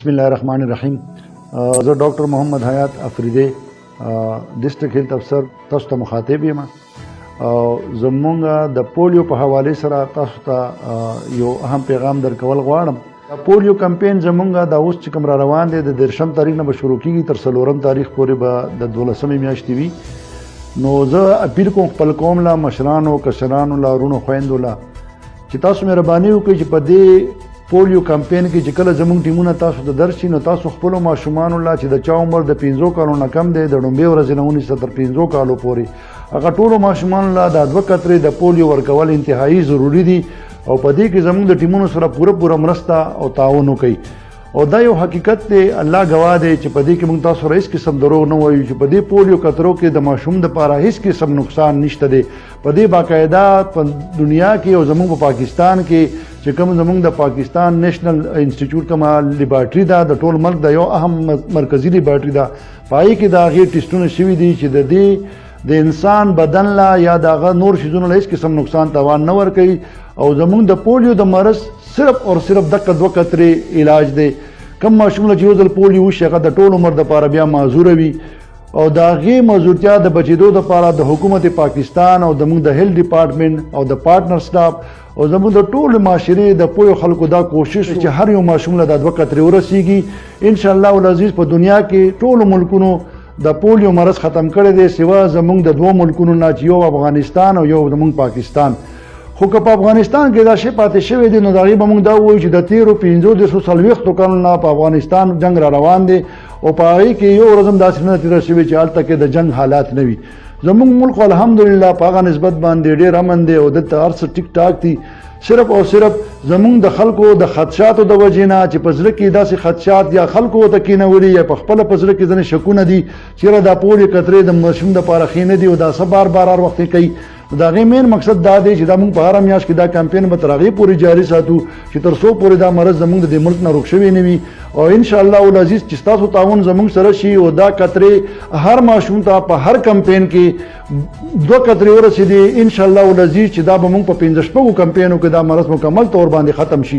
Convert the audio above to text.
बिस्मिल्लाहिर्रहमानिर्रहीम। ज़ो डॉक्टर मोहम्मद हयात Afridi district health अफसर तاسو ته مخاطب یم او زمونږ د پولیو په حواله سره تاسو ته یو اهم پیغام درکول غواړم. پولیو کمپین زمونږ د اوس چې کوم را روان دی د 13 تاریخ نه به شروع کیږي تر 4 تاریخ پورې به د 12 میاشتې وي. نو زه اپیل کوم خپل قوم لا مشرانو کشرانو لا ورونو خويندو لا چې تاسو مهرباني وکړئ چې په دې پولیو کمپین کې چې کله زموږ ټیمونه تاسو ته درشي نو تاسو خپل ماشومان لا چې د چا عمر د 15 کالو نه کم دی د ډومبه ورځې نه 19 تر 15 کالو پورې هغه ټول ماشومان لا د 2 قطرې د پولیو ورکول انتهایی ضروری دي او په دې کې زموږ د ټیمونو سره پوره مرسته او تعاون وکړي. او دا یو حقیقت دی الله گواه دی چې په دې کې موږ تاسو هیڅ قسم دروغ نه وایو چې په دې پولیو قطرو کې د ماشوم د لپاره هیڅ قسم نقصان نشته دی. په دې باقاعده په دنیا کې او زموږ په پاکستان کې چې کوم زموږ د پاکستان نېشنل انسټیټیوټ کومه لیبارټري ده د ټول ملک د یو اهم مرکزی لیبارټري ده پای کې دا غیر ټیسټونه شوي دي چې د دې د انسان بدن لا یا د نور شیزونو له هیڅ قسم نقصان تاوان نه ورکوي او زموږ د پولیو د مرض صرف او صرف دغه 2 قطرې علاج دی. کم ماشوم له چې یو ځل پولیو وشي هغه د ټول عمر دپاره بیا معذوره وي او د هغې معذورتیا د بچېدو دپاره د حکومت پاکستان او زموږ د هیلث ډپارټمنټ او د پارټنر سټاف او زموږ د ټول معاشرې د پوهو خلکو دا کوشش چې هر یو ماشوم له د 2 قطرې ورسیږي. ان شاء الله العزیز په دنیا کې ټول ملکونو د پولیو مرض ختم کړی دی سوا زموږ د 2 ملکونو نه چې یو افغانستان او یو زموږ پاکستان. خو که په افغانستان کې دا شی پاتې شوی دی نو د هغې به موږ دا ووایو چې د تیرو 1540 کالو نه په افغانستان جنګ را روان دی او په هغې کې یو ورځ هم داسې نه تېره شوې چې هلته کې د جنګ حالات نه وي. زموږ ملک الحمدلله په هغه نسبت باندې ډېر امن دی او دلته هر څه ټیک ټاک دي. صرف او صرف زموږ د خلکو د خدشاتو د وجې نه چې په زړه کې داسې خدشات یا خلکو ورته کېنولي یا په خپله په زړه کې ځینې شکونه دي چېرې دا پولیو قطرې د ماشوم دپاره ښې نه دي او دا څه بار هر وخت کوي. دا غي مین مقصد دا دی چې دا موږ په هر میاشت کې دا کمپین به تر هغې پورې جاري ساتو چې تر څو پورې دا مرض زموږ د ملک نه روک شوی نه وي او ان شاء الله العزیز چې ستاسو تعاون زموږ سره شي او دا قطرې هر ماشوم ته په هر کمپین کې 2 قطرې ورسېدي ان شاء الله العزیز چې دا به موږ په 15 کمپینو کې دا مرض مکمل طور باندې ختم شي.